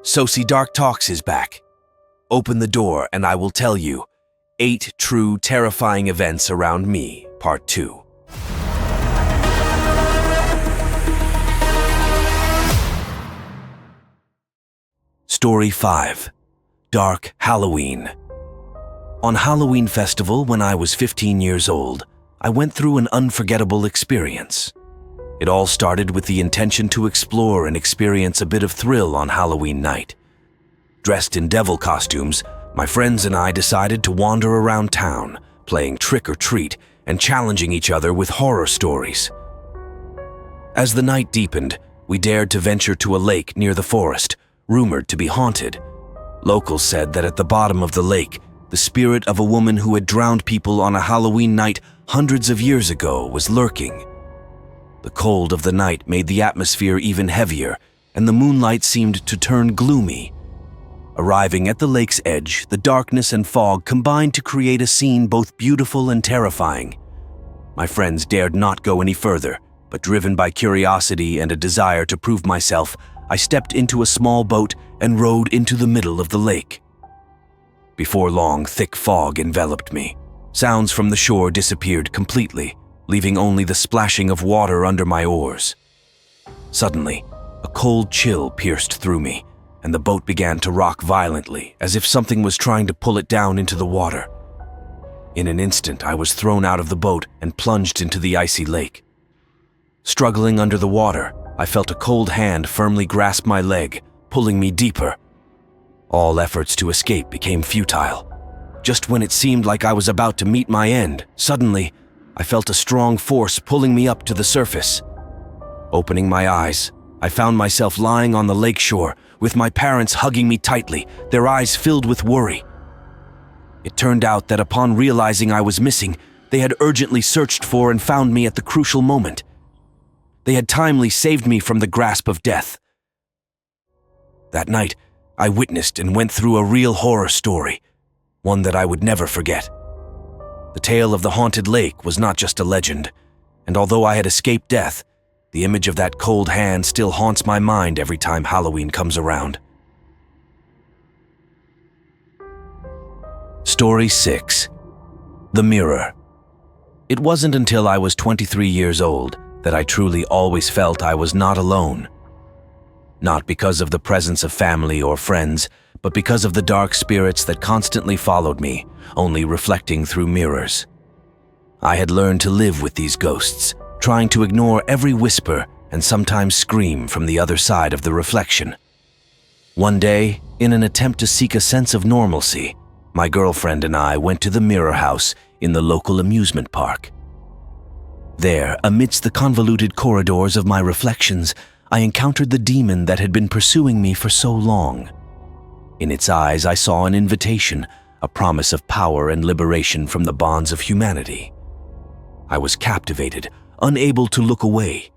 Socy Dark Talks is back. Open the door and I will tell you 8 true terrifying events around me, Part 2. Story 5. Dark Halloween. On Halloween festival when I was 15 years old, I went through an unforgettable experience. It all started with the intention to explore and experience a bit of thrill on Halloween night. Dressed in devil costumes, my friends and I decided to wander around town, playing trick or treat and challenging each other with horror stories. As the night deepened, we dared to venture to a lake near the forest, rumored to be haunted. Locals said that at the bottom of the lake, the spirit of a woman who had drowned people on a Halloween night hundreds of years ago was lurking. The cold of the night made the atmosphere even heavier, and the moonlight seemed to turn gloomy. Arriving at the lake's edge, the darkness and fog combined to create a scene both beautiful and terrifying. My friends dared not go any further, but driven by curiosity and a desire to prove myself, I stepped into a small boat and rowed into the middle of the lake. Before long, thick fog enveloped me. Sounds from the shore disappeared completely, leaving only the splashing of water under my oars. Suddenly, a cold chill pierced through me, and the boat began to rock violently, as if something was trying to pull it down into the water. In an instant, I was thrown out of the boat and plunged into the icy lake. Struggling under the water, I felt a cold hand firmly grasp my leg, pulling me deeper. All efforts to escape became futile. Just when it seemed like I was about to meet my end, suddenly, I felt a strong force pulling me up to the surface. Opening my eyes, I found myself lying on the lake shore, with my parents hugging me tightly, their eyes filled with worry. It turned out that upon realizing I was missing, they had urgently searched for and found me at the crucial moment. They had timely saved me from the grasp of death. That night, I witnessed and went through a real horror story, one that I would never forget. The tale of the haunted lake was not just a legend, and although I had escaped death, the image of that cold hand still haunts my mind every time Halloween comes around. Story 6. The Mirror. It wasn't until I was 23 years old that I truly always felt I was not alone. Not because of the presence of family or friends, but because of the dark spirits that constantly followed me, only reflecting through mirrors. I had learned to live with these ghosts, trying to ignore every whisper and sometimes scream from the other side of the reflection. One day, in an attempt to seek a sense of normalcy, my girlfriend and I went to the Mirror House in the local amusement park. There, amidst the convoluted corridors of my reflections, I encountered the demon that had been pursuing me for so long. In its eyes, I saw an invitation, a promise of power and liberation from the bonds of humanity. I was captivated, unable to look away.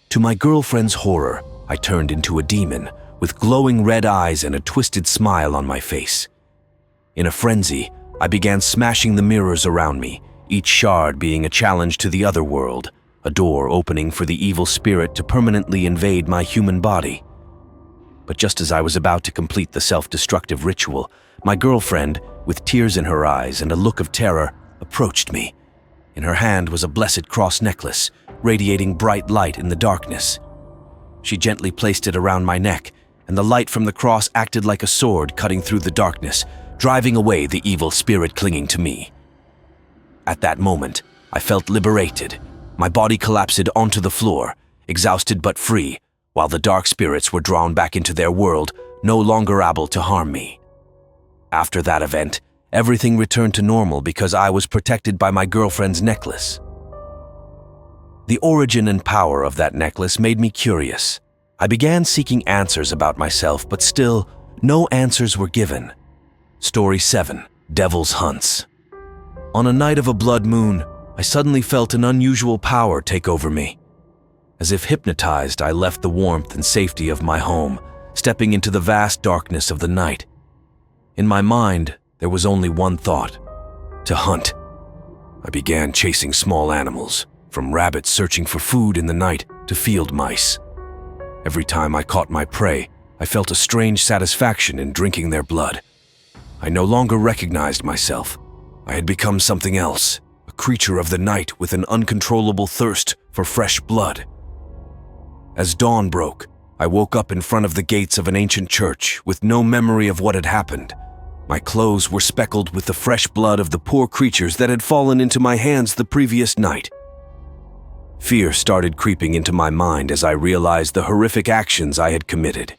To my girlfriend's horror, I turned into a demon, with glowing red eyes and a twisted smile on my face. In a frenzy, I began smashing the mirrors around me, each shard being a challenge to the other world, a door opening for the evil spirit to permanently invade my human body. But just as I was about to complete the self-destructive ritual, my girlfriend, with tears in her eyes and a look of terror, approached me. In her hand was a blessed cross necklace, radiating bright light in the darkness. She gently placed it around my neck, and the light from the cross acted like a sword cutting through the darkness, driving away the evil spirit clinging to me. At that moment, I felt liberated. My body collapsed onto the floor, exhausted but free, while the dark spirits were drawn back into their world, no longer able to harm me. After that event, everything returned to normal because I was protected by my girlfriend's necklace. The origin and power of that necklace made me curious. I began seeking answers about myself, but still, no answers were given. Story 7. Devil's Hunts. On a night of a blood moon, I suddenly felt an unusual power take over me. As if hypnotized, I left the warmth and safety of my home, stepping into the vast darkness of the night. In my mind, there was only one thought: to hunt. I began chasing small animals, from rabbits searching for food in the night to field mice. Every time I caught my prey, I felt a strange satisfaction in drinking their blood. I no longer recognized myself. I had become something else, a creature of the night with an uncontrollable thirst for fresh blood. As dawn broke, I woke up in front of the gates of an ancient church with no memory of what had happened. My clothes were speckled with the fresh blood of the poor creatures that had fallen into my hands the previous night. Fear started creeping into my mind as I realized the horrific actions I had committed.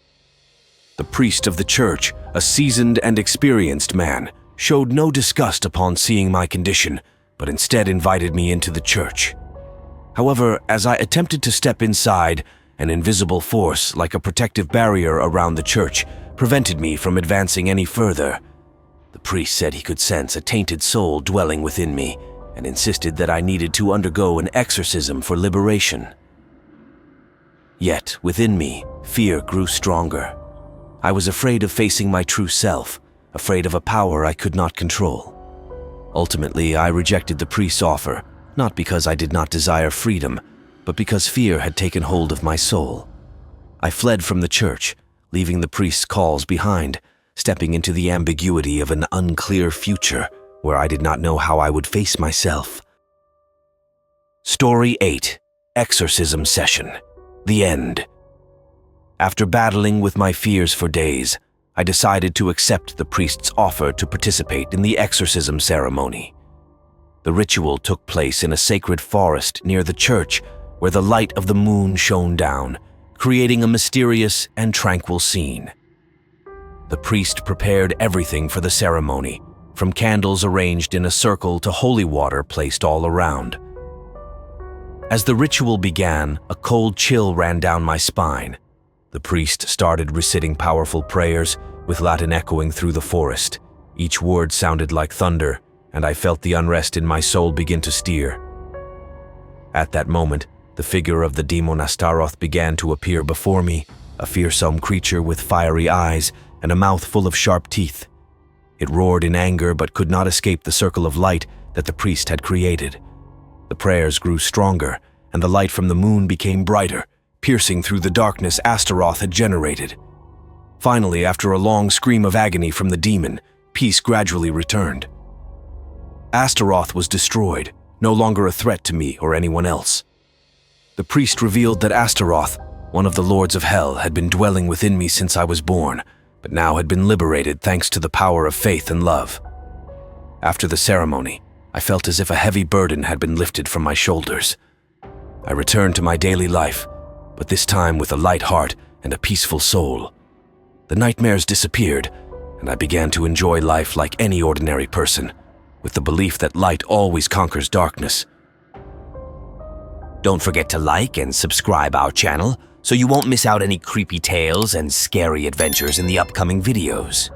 The priest of the church, a seasoned and experienced man, showed no disgust upon seeing my condition, but instead invited me into the church. However, as I attempted to step inside, an invisible force, like a protective barrier around the church, prevented me from advancing any further. The priest said he could sense a tainted soul dwelling within me, and insisted that I needed to undergo an exorcism for liberation. Yet, within me, fear grew stronger. I was afraid of facing my true self, afraid of a power I could not control. Ultimately, I rejected the priest's offer, not because I did not desire freedom, but because fear had taken hold of my soul. I fled from the church, leaving the priest's calls behind, stepping into the ambiguity of an unclear future where I did not know how I would face myself. Story 8. Exorcism Session. The End. After battling with my fears for days, I decided to accept the priest's offer to participate in the exorcism ceremony. The ritual took place in a sacred forest near the church where the light of the moon shone down, creating a mysterious and tranquil scene. The priest prepared everything for the ceremony, from candles arranged in a circle to holy water placed all around. As the ritual began, a cold chill ran down my spine. The priest started reciting powerful prayers, with Latin echoing through the forest. Each word sounded like thunder, and I felt the unrest in my soul begin to stir. At that moment, the figure of the demon Astaroth began to appear before me, a fearsome creature with fiery eyes and a mouth full of sharp teeth. It roared in anger but could not escape the circle of light that the priest had created. The prayers grew stronger, and the light from the moon became brighter, piercing through the darkness Astaroth had generated. Finally, after a long scream of agony from the demon, peace gradually returned. Astaroth was destroyed, no longer a threat to me or anyone else. The priest revealed that Astaroth, one of the lords of hell, had been dwelling within me since I was born, but now had been liberated thanks to the power of faith and love. After the ceremony, I felt as if a heavy burden had been lifted from my shoulders. I returned to my daily life, but this time with a light heart and a peaceful soul. The nightmares disappeared, and I began to enjoy life like any ordinary person, with the belief that light always conquers darkness. Don't forget to like and subscribe our channel so you won't miss out any creepy tales and scary adventures in the upcoming videos.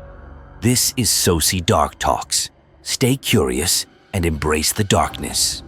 This is Socy Dark Talks. Stay curious and embrace the darkness.